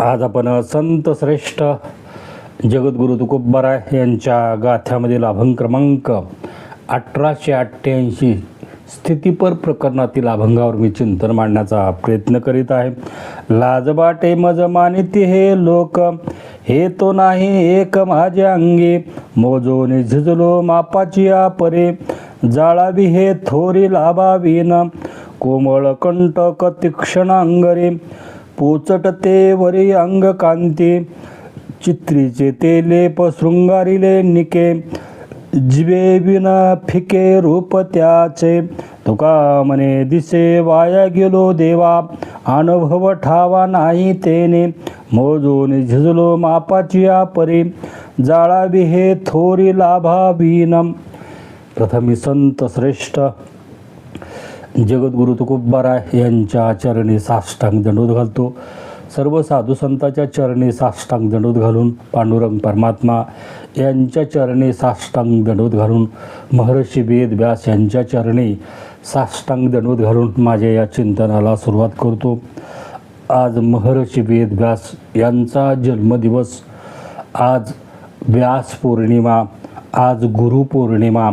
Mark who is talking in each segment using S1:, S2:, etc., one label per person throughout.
S1: आज आपण संत श्रेष्ठ जगद्गुरु तुकोबाराय यांच्या गाथ्यामधील अभंग क्रमांक 1888 स्थितीपर प्रकरणातील अभंगावर मी चिंतन मांडण्याचा प्रयत्न करीत आहे. लाजबाटे मज मानिती हे लोक, हे तो नाही एक माझ्या अंगी, मोजोने झिजलो मापाची परे, जाळावी हे थोरी लाभावीन, कोमळ कंटक तीक्ष्ण अंगरे, पोचटते वरी अंग कांती, चित्रीचे ते लेप शृंगारिले निके, जिवे विन फिके रूप त्याचे, तुका मने दिसे वाया गेलो देवा, अनुभव ठावा नाही तेने, मोजून झिजलो मापाची परी, जाळावी हे थोरी लाभावीन. प्रथमी संत श्रेष्ठ जगद्गुरु तुकोबाराय यांच्या चरणी साष्टांग दंडवत घालतो. सर्व साधू संतांच्या चरणी साष्टांग दंडवत घालून, पांडुरंग परमात्मा यांच्या चरणी साष्टांग दंडवत घालून, महर्षी वेदव्यास यांच्या चरणी साष्टांग दंडवत घालून माझ्या या चिंतनाला सुरुवात करतो. आज महर्षी वेदव्यास यांचा जन्मदिवस, आज व्यास पौर्णिमा, आज गुरुपौर्णिमा.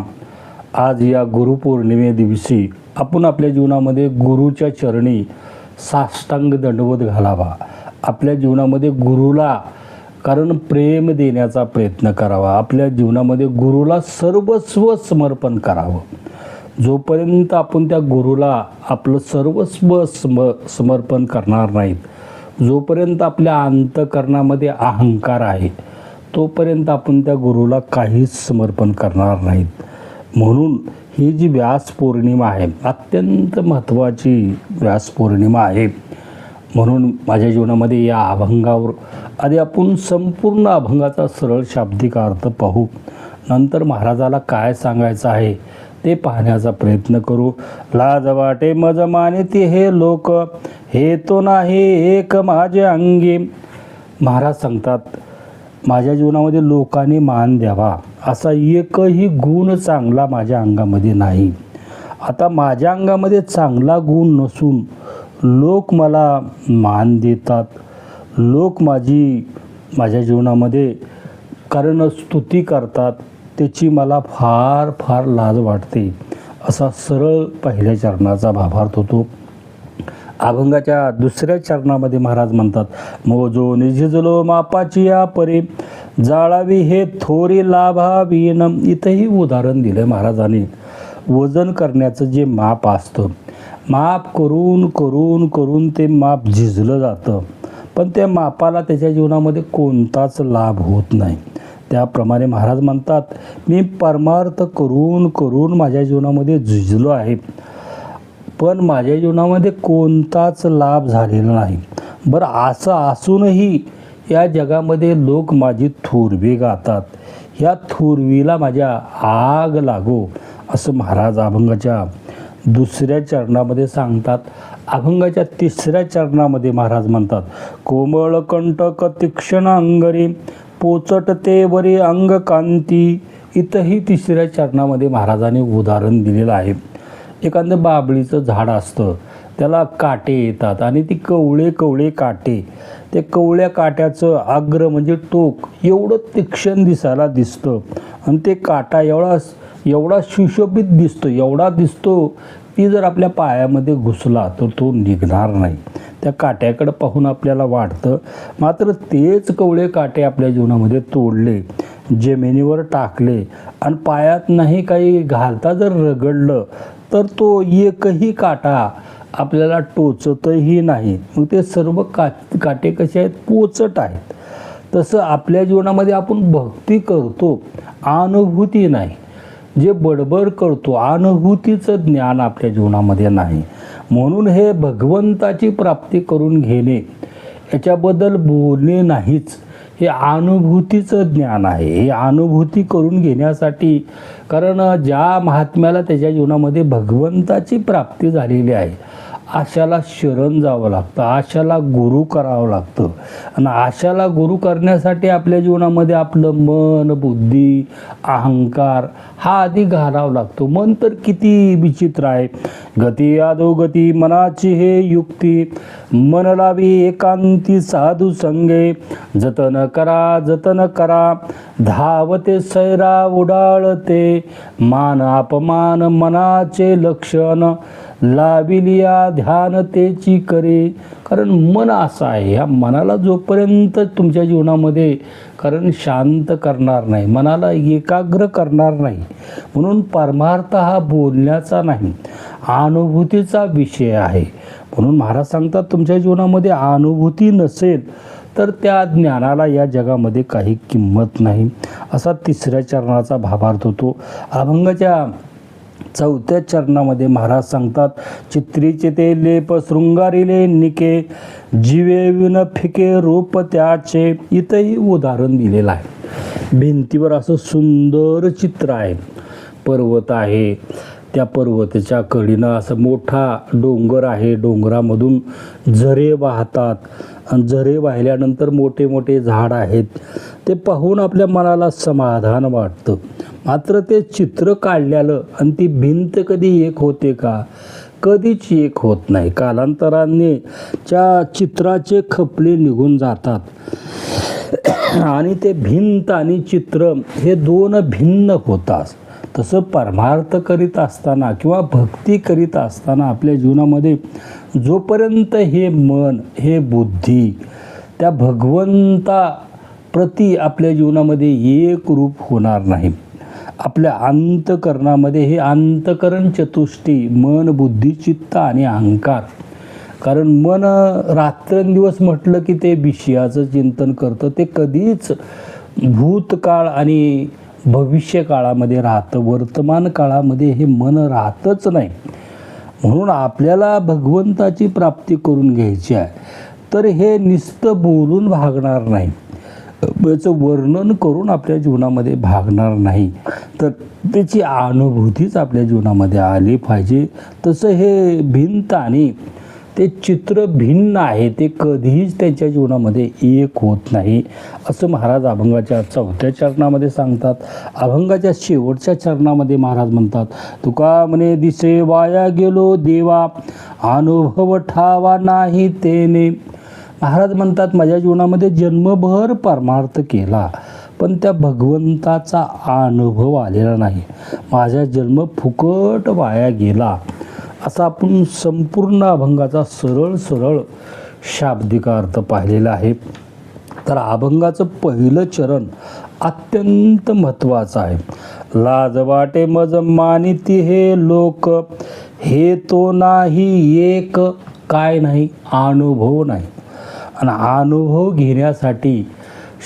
S1: आज या गुरुपौर्णिमे दिवशी आपण आपल्या जीवनामध्ये गुरुच्या चरणी साष्टांग दंडवत घालावा. आपल्या जीवनामध्ये गुरुला कारण प्रेम देण्याचा प्रयत्न करावा. आपल्या जीवनामध्ये गुरुला सर्वस्व समर्पण करावं. जोपर्यंत आपण त्या गुरुला आपलं सर्वस्व समर्पण करणार नाहीत, जोपर्यंत आपल्या अंतःकरणामध्ये अहंकार आहे, तोपर्यंत आपण त्या गुरुला काहीच समर्पण करणार नाहीत. म्हणून ही जी व्यास पौर्णिमा आहे, अत्यंत महत्त्वाची व्यास पौर्णिमा आहे. म्हणून माझ्या जीवनामध्ये या अभंगावर आधी आपण संपूर्ण अभंगाचा सरळ शाब्दिक अर्थ पाहू, नंतर महाराजाला काय सांगायचं आहे ते पाहण्याचा प्रयत्न करू. लाज वाटे मज मानिती हे लोक, हे तो नाही एक माझ्या अंगी. महाराज सांगतात, माझ्या जीवनामध्ये लोकांनी मान द्यावा असा एकही गुण चांगला माझ्या अंगामध्ये नाही. आता माझ्या अंगामध्ये चांगला गुण नसून लोक मला मान देतात, लोक माझ्या जीवनामध्ये कारण स्तुती करतात, त्याची मला फार फार लाज वाटते. असा सरळ पहिल्या चरणाचा भावार्थ होतो. अभंगाच्या दुसऱ्या चरणामध्ये महाराज म्हणतात, मोजो निझिजलो मापाची परी, जाळावी हे थोरी लाभावीन. इथंही उदाहरण दिलं महाराजांनी. वजन करण्याचं जे माप असतं, माप करून करून करून ते माप झिजलं जातं, पण त्या मापाला त्याच्या जीवनामध्ये कोणताच लाभ होत नाही. त्याप्रमाणे महाराज म्हणतात, मी परमार्थ करून करून माझ्या जीवनामध्ये झिजलो आहे, पण माझ्या जीवनामध्ये कोणताच लाभ झालेला नाही. बरं, असं असूनही या जगामध्ये लोक माझी थोरवी गातात, ह्या थोरवीला माझ्या आग लागो असं महाराज अभंगाच्या दुसऱ्या चरणामध्ये सांगतात. अभंगाच्या तिसऱ्या चरणामध्ये महाराज म्हणतात, कोमळ कंटक तीक्ष्ण अंगरी, पोचटते वरी अंग कांती. इथंही तिसऱ्या चरणामध्ये महाराजांनी उदाहरण दिलेलं आहे. एखादं बाबळीचं झाड असतं, त्याला काटे येतात आणि ती कवळे काटे, ते कवळ्या काट्याचं अग्र म्हणजे टोक एवढं तीक्ष्ण दिसायला दिसतं आणि ते काटा एवढा सुशोभित दिसतो, एवढा दिसतो, ती जर आपल्या पायामध्ये घुसला तर तो निघणार नाही. त्या काट्याकडं पाहून आपल्याला वाटतं, मात्र तेच कवळे काटे आपल्या जीवनामध्ये तोडले, जमिनीवर टाकले आणि पायात नाही काही घालता जर रगडलं तर तो एकही काटा आपल्याला टोचतही नाही. मग ते सर्व काटे कसे आहेत? पोचट आहेत. तसं आपल्या जीवनामध्ये आपण भक्ती करतो, अनुभूती नाही. जे बडबड करतो, अनुभूतीचं ज्ञान आपल्या जीवनामध्ये नाही. म्हणून हे भगवंताची प्राप्ती करून घेणे, याच्याबद्दल बोलणे नाहीच, हे अनुभूतीचं ज्ञान आहे. हे अनुभूती करून घेण्यासाठी, कारण ज्या महात्म्याला त्याच्या जीवनामध्ये भगवंताची प्राप्ती झालेली आहे, आशाला शरण जावं लागतं, आशाला गुरु करावं लागतं. आणि आशाला गुरु करण्यासाठी आपल्या जीवनामध्ये आपलं मन, बुद्धी, अहंकार हा आधी घालावा लागतो. मन तर किती विचित्र आहे. गती अधोगती मनाची हे युक्ती, मन लावी एकांती साधू संगे. जतन करा धावते सैरा उडाळते, मान अपमान मनाचे लक्षण, लाविलिया ध्यानतेची करे. कारण मन असं आहे, ह्या मनाला जोपर्यंत तुमच्या जीवनामध्ये कारण शांत करणार नाही, मनाला एकाग्र करणार नाही. म्हणून परमार्थ हा बोलण्याचा नाही, अनुभूतीचा विषय आहे. म्हणून महाराज सांगतात तुमच्या जीवनामध्ये अनुभूती नसेल तर त्या ज्ञानाला या जगामध्ये काही किंमत नाही. असा 3ऱ्या चरणाचा भावार्थ होतो. अभंगाच्या 4थ्या चरणामध्ये महाराज सांगतात चित्रीचे ते लेप शृंगारिले निके, जीवे विन फिके रूप त्याचे. इथंही उदाहरण दिलेलं आहे. भिंतीवर असं सुंदर चित्र आहे, पर्वत आहे, त्या पर्वताच्या कडीनं असं मोठा डोंगर आहे, डोंगरामधून झरे वाहतात आणि झरे वाहिल्यानंतर मोठे मोठे झाड आहेत. ते पाहून आपल्या मनाला समाधान वाटतं. मात्र ते चित्र काढलेलं आणि ती भिंत कधी एक होते का? कधीच एक होत नाही. कालांतराने त्या चित्राचे खपले निघून जातात आणि ते भिंत आणि चित्र हे 2 भिन्न होतात. तसं परमार्थ करीत असताना किंवा भक्ती करीत असताना आपल्या जीवनामध्ये जोपर्यंत हे मन, हे बुद्धी त्या भगवंताप्रती आपल्या जीवनामध्ये एक रूप होणार नाही, आपल्या अंतकरणामध्ये हे अंतकरण चतुष्टी मन, बुद्धी, चित्त आणि अहंकार. कारण मन रात्रंदिवस म्हटलं की ते विषयाचं चिंतन करतं, ते कधीच भूतकाळ आणि भविष्य काळामध्ये राहतं, वर्तमान काळामध्ये हे मन राहतच नाही. म्हणून आपल्याला भगवंताची प्राप्ती करून घ्यायची आहे तर हे नुसतं बोलून भागणार नाही, याचं वर्णन करून आपल्या जीवनामध्ये भागणार नाही, तर त्याची अनुभूतीच आपल्या जीवनामध्ये आली पाहिजे. तसं हे भिंत आणि ते चित्र भिन्न आहे, ते कधीच त्यांच्या जीवनामध्ये एक होत नाही असं महाराज अभंगाच्या 4थ्या चरणामध्ये सांगतात. अभंगाच्या शेवटच्या चरणामध्ये महाराज म्हणतात तुका म्हणे दिसे वाया गेलो देवा, अनुभव ठावा नाही तेने. महाराज म्हणतात माझ्या जीवनामध्ये जन्मभर परमार्थ केला पण त्या भगवंताचा अनुभव आलेला नाही, माझा जन्म फुकट वाया गेला. असा आपण संपूर्ण अभंगाचा सरळ शाब्दिक अर्थ पाहिलेला आहे. तर अभंगाचं पहिलं चरण अत्यंत महत्त्वाचं आहे. लाज वाटे मज मानिती हे लोक, हे तो नाही एक काय नाही अनुभव नाही. आणि अनुभव घेण्यासाठी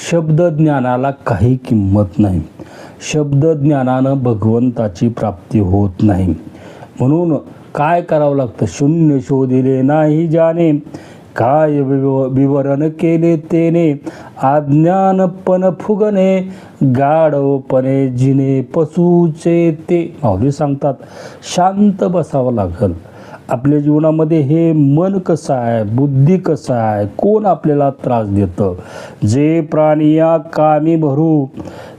S1: शब्दज्ञानाला काही किंमत नाही, शब्दज्ञानानं भगवंताची प्राप्ती होत नाही. म्हणून काय करावं लागतं? शून्य शोधिले नाही जाणे, काय विवरण केले तेने, अज्ञानपण फुगणे, गाढवपणे जिने पशुचे ते. माऊली सांगतात शांत बसावं लागल. आपल्या जीवनामध्ये हे मन कसं आहे, बुद्धी कसं आहे, कोण आपल्याला त्रास देतं? जे प्राणी या कामी भरू,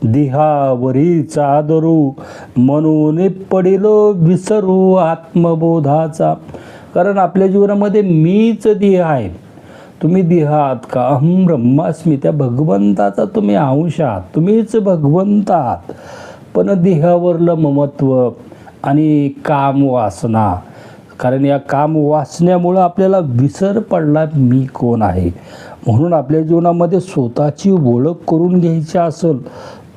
S1: देहावरी चादरू, म्हणून पडिलो विसरू आत्मबोधाचा. कारण आपल्या जीवनामध्ये मीच देह आहे. तुम्ही देह आहात का? अहम ब्रह्मास्मी, त्या भगवंताचा तुम्ही अंश आहात, तुम्हीच भगवंत आहात. पण देहावरलं ममत्व आणि काम वासना, कारण या काम वासण्यामुळं आपल्याला विसर पडला मी कोण आहे. म्हणून आपल्या जीवनामध्ये स्वतःची ओळख करून घ्यायची असेल,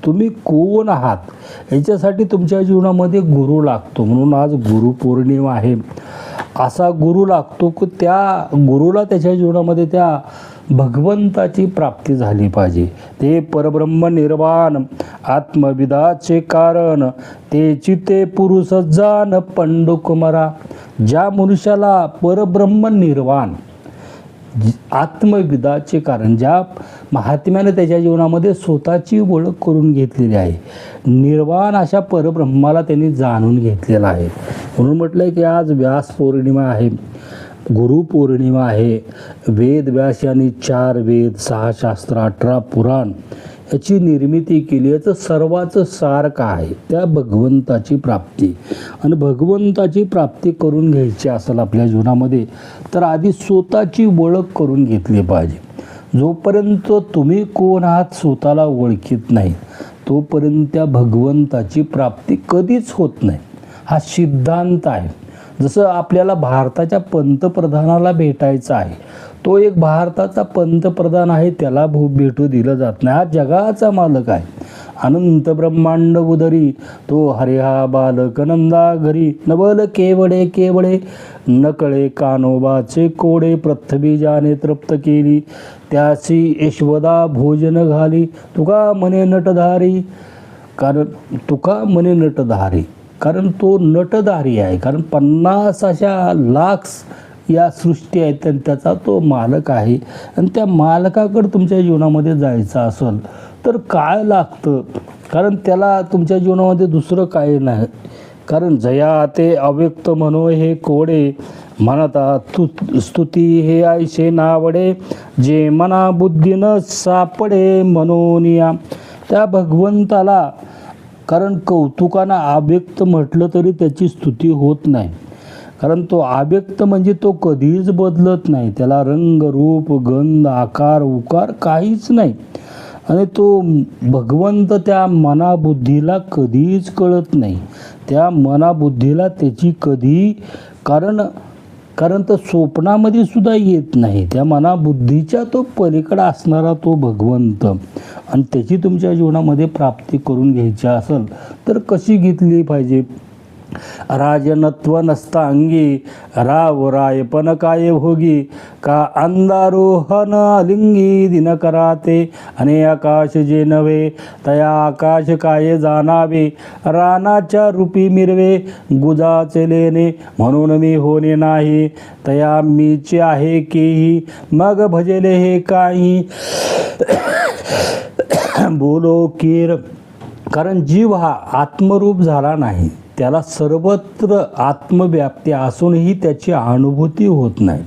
S1: तुम्ही कोण आहात याच्यासाठी तुमच्या जीवनामध्ये गुरु लागतो. म्हणून आज गुरुपौर्णिमा आहे. असा गुरु लागतो की त्या गुरुला त्याच्या जीवनामध्ये त्या भगवंताची प्राप्ती झाली पाहिजे. ते परब्रह्म निर्वाण आत्मविदाचे कारण, ते चिते पुरुष जान पंडुकुमारा. ज्या मनुष्याला परब्रह्म निर्वाण आत्मविदाचे कारण, ज्या महात्म्याने त्याच्या जीवनामध्ये स्वतःची ओळख करून घेतलेली आहे, निर्वाण अशा परब्रह्माला त्यांनी जाणून घेतलेला आहे. म्हणून म्हटलं की आज व्यास पौर्णिमा आहे. गुरुपौर्णिमा आहे. वेदव्यास यांनी 4 वेद, 6 शास्त्र, 18 पुराण याची निर्मिती केली. याचं सर्वाचं सार काय आहे? त्या भगवंताची प्राप्ती. आणि भगवंताची प्राप्ती करून घ्यायची असेल आपल्या जीवनामध्ये तर आधी स्वतःची ओळख करून घेतली पाहिजे. जोपर्यंत तुम्ही कोण आहात स्वतःला ओळखीत नाही तोपर्यंत त्या भगवंताची प्राप्ती कधीच होत नाही. हा सिद्धांत आहे. जसं आपल्याला भारताच्या पंतप्रधानाला भेटायचं आहे, तो एक भारताचा पंतप्रधान आहे, त्याला भेटू दिलं जात नाही. हा जगाचा मालक आहे. अनंत ब्रह्मांड उदरी तो हरिहा बालक नंदा घरी, नबल केवडे केवडे नकळे कानोबाचे कोडे, पृथ्वी जाने तृप्त केली त्याची यशवदा भोजन घाली, तुका म्हणे नटधारी. तुका म्हणे नटधारी कारण तो नटधारी आहे. कारण 50 अशा लाख या सृष्टी आहेत आणि त्याचा तो मालक आहे. आणि त्या मालकाकडे तुमच्या जीवनामध्ये जायचं असेल तर काय लागतं? कारण त्याला तुमच्या जीवनामध्ये दुसरं काही नाही. कारण जया ते अव्यक्त म्हणो हे कोडे, म्हणता स्तुती हे ऐशे नावडे, जे मना बुद्धीनं सापडे मनोनिया. त्या भगवंताला कारण कौतुकानं अव्यक्त म्हटलं तरी त्याची स्तुती होत नाही. कारण तो अव्यक्त म्हणजे तो कधीच बदलत नाही. त्याला रंग रूप गंध आकार उकार काहीच नाही. आणि तो भगवंत त्या मनाबुद्धीला कधीच कळत नाही. त्या मनाबुद्धीला त्याची कधी कारण तो स्वप्नामध्ये सुद्धा येत नाही. त्या मनाबुद्धीच्या तो पलीकडे असणारा तो भगवंत. आणि त्याची तुमच्या जीवनामध्ये प्राप्ती करून घ्यायची असेल तर कशी घेतली पाहिजे? राजनत्व नसता अंगी, राव रायपण काय भोगी, का अंधारोहन अलिंगी दिन कराते, आणि आकाश जे नव्हे तया आकाश काय जाणावे, रानाच्या रूपी मिरवे गुजाचे लेणे, म्हणून मी होणे नाही तया मीचे आहे केही, मग भजले हे काही बोलो कीर. कारण जीव हा आत्मरूप झाला नाही. त्याला सर्वत्र आत्मव्याप्ती असूनही त्याची अनुभूती होत नाही.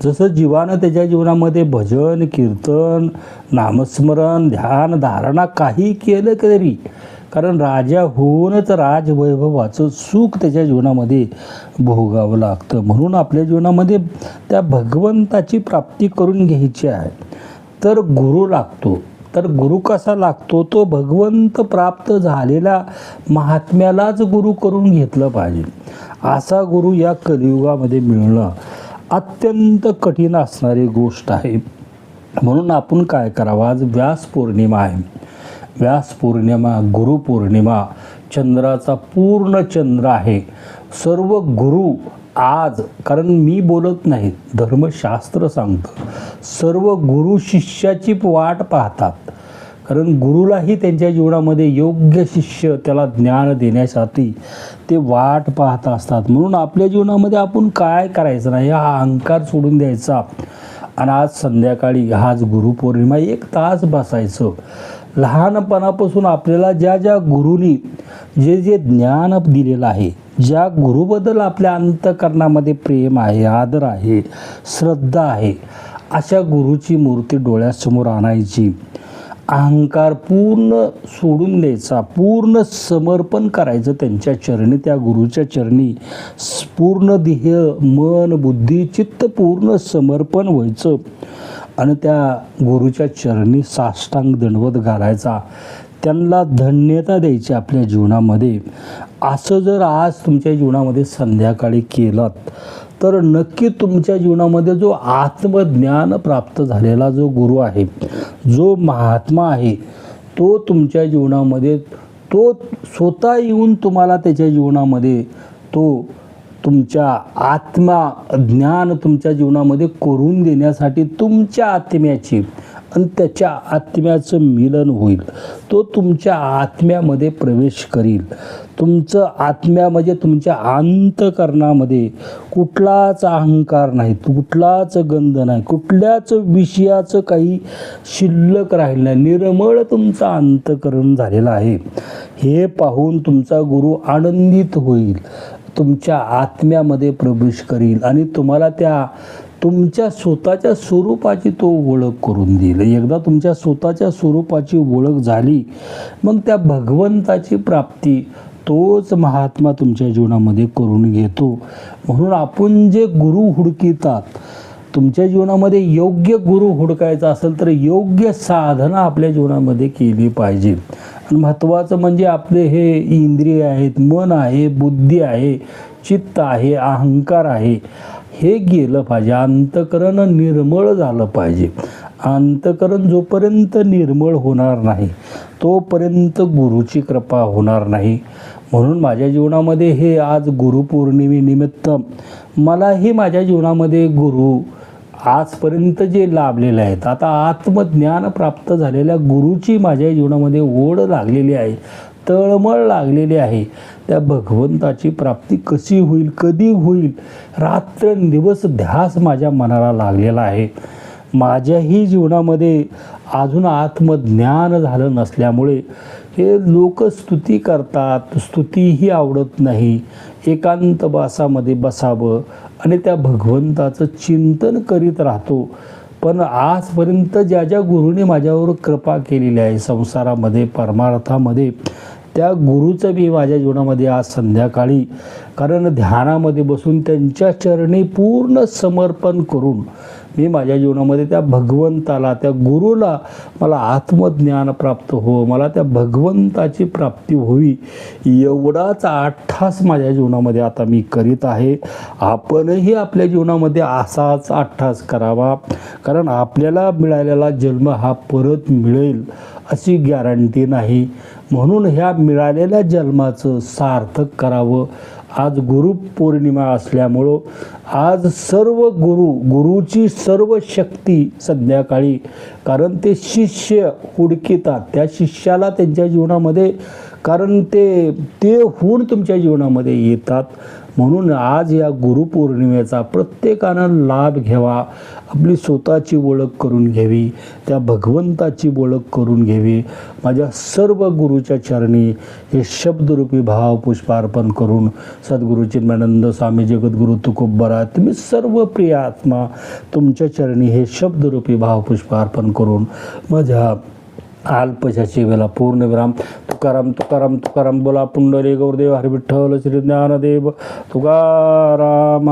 S1: जसं जीवानं त्याच्या जीवनामध्ये भजन कीर्तन नामस्मरण ध्यान धारणा काही केलं तरी कारण राजा होऊनच राजवैभवाचं सुख त्याच्या जीवनामध्ये भोगावं लागतं. म्हणून आपल्या जीवनामध्ये त्या भगवंताची प्राप्ती करून घ्यायची आहे तर गुरु लागतो. तर गुरु कसा लागतो? तो भगवंत प्राप्त झालेल्या महात्म्यालाच गुरु करून घेतलं पाहिजे. असा गुरु या कलियुगामध्ये मिळणं अत्यंत कठीण असणारी गोष्ट आहे. म्हणून आपण काय करावं? आज व्यास पौर्णिमा आहे. व्यास पौर्णिमा, गुरुपौर्णिमा, चंद्राचा पूर्ण चंद्र आहे. सर्व गुरु आज, कारण मी बोलत नाही, धर्मशास्त्र सांगतं, सर्व गुरु शिष्याची वाट पाहतात. कारण गुरुलाही त्यांच्या जीवनामध्ये योग्य शिष्य त्याला ज्ञान देण्यासाठी ते वाट पाहत असतात. म्हणून आपल्या जीवनामध्ये आपण काय करायचं नाही, हा अहंकार सोडून द्यायचा. आणि आज संध्याकाळी आज गुरुपौर्णिमा 1 तास बसायचं. लहानपणापासून आपल्याला ज्या ज्या गुरुनी जे जे ज्ञान दिलेलं आहे, ज्या गुरुबद्दल आपल्या अंतःकरणामध्ये प्रेम आहे, आदर आहे, श्रद्धा आहे, अशा गुरुची मूर्ती डोळ्यासमोर आणायची. अहंकार पूर्ण सोडून द्यायचा, पूर्ण समर्पण करायचं त्यांच्या चरणी, त्या गुरुच्या चरणी पूर्ण देह मन बुद्धी चित्त पूर्ण समर्पण व्हायचं. आणि त्या गुरुच्या चरणी साष्टांग दंडवत घालायचा, त्यांना धन्यता द्यायची आपल्या जीवनामध्ये. असं जर आज तुमच्या जीवनामध्ये संध्याकाळी केलं तर नक्की तुमच्या जीवनामध्ये जो आत्मज्ञान प्राप्त झालेला जो गुरु आहे, जो महात्मा आहे, तो तुमच्या जीवनामध्ये तो स्वतः येऊन तुम्हाला त्याच्या जीवनामध्ये तो तुमच्या आत्मा ज्ञान तुमच्या जीवनामध्ये करून देण्यासाठी तुमच्या आत्म्याची आणि त्याच्या आत्म्याचं मिलन होईल. तो तुमच्या आत्म्यामध्ये प्रवेश करील. तुमचं आत्म्या म्हणजे तुमच्या अंतःकरणामध्ये कुठलाच अहंकार नाही, कुठलाच गंध नाही, कुठल्याच विषयाचं काही शिल्लक राहिलं नाही. निर्मळ तुमचं अंतःकरण झालेलं आहे. हे पाहून तुमचा गुरु आनंदित होईल. तुमच्या आत्म्यामध्ये प्रवेश करील आणि तुम्हाला त्या तुमच्या स्वतःच्या स्वरूपाची तो ओळख करून देईल. एकदा तुमच्या स्वतःच्या स्वरूपाची ओळख झाली, मग त्या भगवंताची प्राप्ती तोच महात्मा तुमच्या जीवनामध्ये करून घेतो. म्हणून आपण जे गुरु हुडकितात, तुमच्या जीवनामध्ये योग्य गुरु हुडकायचा असेल तर योग्य साधना आपल्या जीवनामध्ये केली पाहिजे. आणि महत्त्वाचं म्हणजे आपले हे इंद्रिय आहेत, मन आहे, बुद्धी आहे, चित्त आहे, अहंकार आहे, हे गेलं पाहिजे. अंतःकरण निर्मळ झालं पाहिजे. अंतःकरण जोपर्यंत निर्मळ होणार नाही तोपर्यंत गुरुची कृपा होणार नाही. म्हणून माझ्या जीवनामध्ये हे आज गुरुपौर्णिमेनिमित्त मलाही माझ्या जीवनामध्ये गुरु आजपर्यंत जे लाभलेले आहेत, आता आत्मज्ञान प्राप्त झालेल्या गुरुची माझ्या जीवनामध्ये ओढ लागलेली आहे, तळमळ लागलेली आहे. त्या भगवंताची प्राप्ती कशी होईल, कधी होईल, रात्रंदिवस ध्यास माझ्या मनाला लागलेला आहे. माझ्याही जीवनामध्ये अजून आत्मज्ञान झालं नसल्यामुळे हे लोक स्तुती करतात, स्तुतीही आवडत नाही. एकांत वासामध्ये बसावं आणि त्या भगवंताचं चिंतन करीत राहतो. पण आजपर्यंत ज्या ज्या गुरुने माझ्यावर कृपा केलेली आहे संसारामध्ये, परमार्थामध्ये, त्या गुरुचं मी माझ्या जीवनामध्ये आज संध्याकाळी, कारण ध्यानामध्ये बसून त्यांच्या चरणी पूर्ण समर्पण करून मी माझ्या जीवनामध्ये त्या भगवंताला, त्या गुरुला मला आत्मज्ञान प्राप्त हो, मला त्या भगवंताची प्राप्ती व्हावी, एवढाच अट्टास माझ्या जीवनामध्ये आता मी करीत आहे. आपणही आपल्या जीवनामध्ये असाच अट्टास करावा, कारण आपल्याला मिळालेला जन्म हा परत मिळेल अशी गॅरंटी नाही. म्हणून ह्या मिळालेल्या जन्माचं सार्थक करावं. आज गुरुपौर्णिमा असल्यामुळं आज सर्व गुरुची सर्व शक्ती संध्याकाळी, कारण ते शिष्य हुडकितात, त्या शिष्याला त्यांच्या जीवनामध्ये, कारण ते होऊन तुमच्या जीवनामध्ये येतात. म्हणून आज या गुरुपौर्णिमेचा प्रत्येकानं लाभ घ्यावा. आपली स्वतःची ओळख करून घ्यावी, त्या भगवंताची ओळख करून घ्यावी. माझ्या सर्व गुरुच्या चरणी हे शब्दरूपी भावपुष्पार्पण करून सद्गुरू चिन्मयानंद स्वामी जगद्गुरू तुकोबरा, तुम्ही सर्व प्रिय आत्मा, तुमच्या चरणी हे शब्दरूपी भावपुष्पार्पण करून माझ्या अल्पशा सेवेला पूर्णविराम. तुकाराम तुकाराम तुकाराम बोला. पुंडलिक गुरुदेव हरी विठ्ठल श्री ज्ञानदेव तुकाराम.